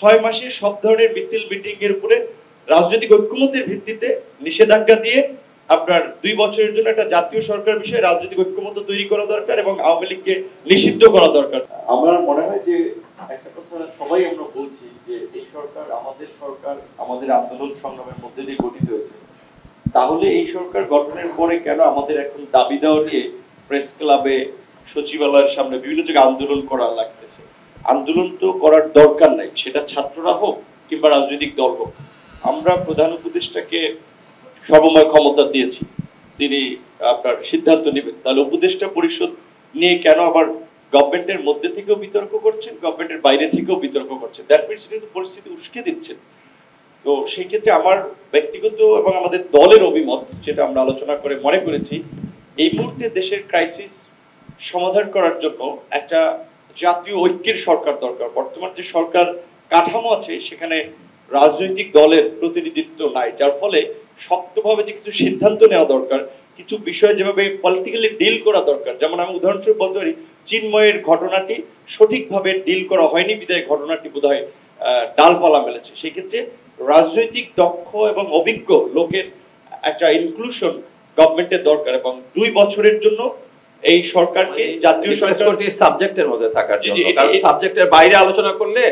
6 মাসে সব ধরনের মিছিল মিটিং এর উপরে রাজনৈতিক ঐক্যমত্যের ভিত্তিতে নিষেধাজ্ঞা দিয়ে আপনার 2 বছরের জন্য একটা জাতীয় সরকার বিষয়ে রাজনৈতিক ঐক্যমত্য তৈরি করা দরকার এবং আওয়ামী লীগকে নিষিদ্ধ করা দরকার। আমার মনে হয় যে একটা কথা সবাই আমরা বলছি যে এই সরকার আমাদের আন্দোলন সংগ্রামের মধ্যে দিয়ে গঠিত হয়েছে। তাহলে এই সরকার গঠনের পরে কেন আমাদের এখন দাবি দেওয়া নিয়ে প্রেস ক্লাবে, সচিবালয়ের সামনে বিভিন্ন জায়গায় আন্দোলন করা লাগতেছে? আন্দোলন তো করার দরকার নাই, সেটা ছাত্ররা হোক কিংবা রাজনৈতিক দল হোক। আমরা প্রধান উপদেষ্টাকে সর্বময় ক্ষমতা দিয়েছি, তিনি আপনার সিদ্ধান্ত নেবেন। তাহলে উপদেষ্টা পরিষদ নিয়ে কেন আবার গভর্নমেন্টের মধ্যে থেকেও বিতর্ক করছেন, গভর্নমেন্টের বাইরে থেকেও বিতর্ক করছেন? দ্যাট মিনস কিন্তু পরিস্থিতি উস্কে দিচ্ছেন। তো সেই ক্ষেত্রে আমার ব্যক্তিগত এবং আমাদের দলের অভিমত, যেটা আমরা আলোচনা করে মনে করেছি, এই মুহূর্তে দেশের ক্রাইসিস সমাধান করার জন্য একটা জাতীয় ঐক্যের সরকার দরকার। বর্তমান যে সরকার কাঠামো আছে সেখানে রাজনৈতিক দলের প্রতিনিধিত্ব নাই, যার ফলে শক্তভাবে যে কিছু সিদ্ধান্ত নেওয়া দরকার, কিছু বিষয় যেভাবে পলিটিক্যালি ডিল করা দরকার। যেমন আমি উদাহরণস্বরূপ বলতে পারি, চিন্ময়ের ঘটনাটি সঠিকভাবে ডিল করা হয়নি বিধায় ঘটনাটি বোধহয় ডালপালা মেলেছে। সেই ক্ষেত্রে রাজনৈতিক দক্ষ এবং অভিজ্ঞ লোকের একটা ইনক্লুশন গভর্নমেন্টের দরকার এবং 2 বছরের জন্য এই সরকারকে জাতীয় সরকার সাবজেক্টের মধ্যে থাকার জন্য, কারণ সাবজেক্টের বাইরে আলোচনা করলে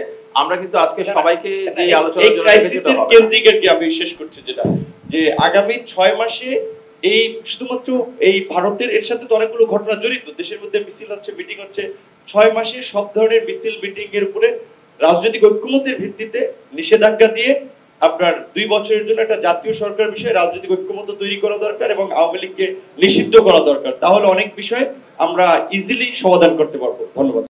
আমরা কিন্তু আজকে সবাইকে এই আলোচনার জন্য ক্রাইসিসের কেন্দ্রিক আর কি আমি শেষ করছি, যেটা যে আগামী 6 মাসে এই শুধুমাত্র এই ভারতের এর সাথে তো অনেকগুলো ঘটনা জড়িত, দেশের মধ্যে মিছিল হচ্ছে, মিটিং হচ্ছে। 6 মাসে সব ধরনের মিছিল মিটিং এর উপরে রাজনৈতিক ঐক্যমত্যের ভিত্তিতে নিষেধাজ্ঞা দিয়ে আপনার 2 বছরের জন্য একটা জাতীয় সরকার বিষয়ে রাজনৈতিক ঐক্যমত্য তৈরি করা দরকার এবং আওয়ামী লীগকে নিষিদ্ধ করা দরকার। তাহলে অনেক বিষয় আমরা ইজিলি সমাধান করতে পারবো। ধন্যবাদ।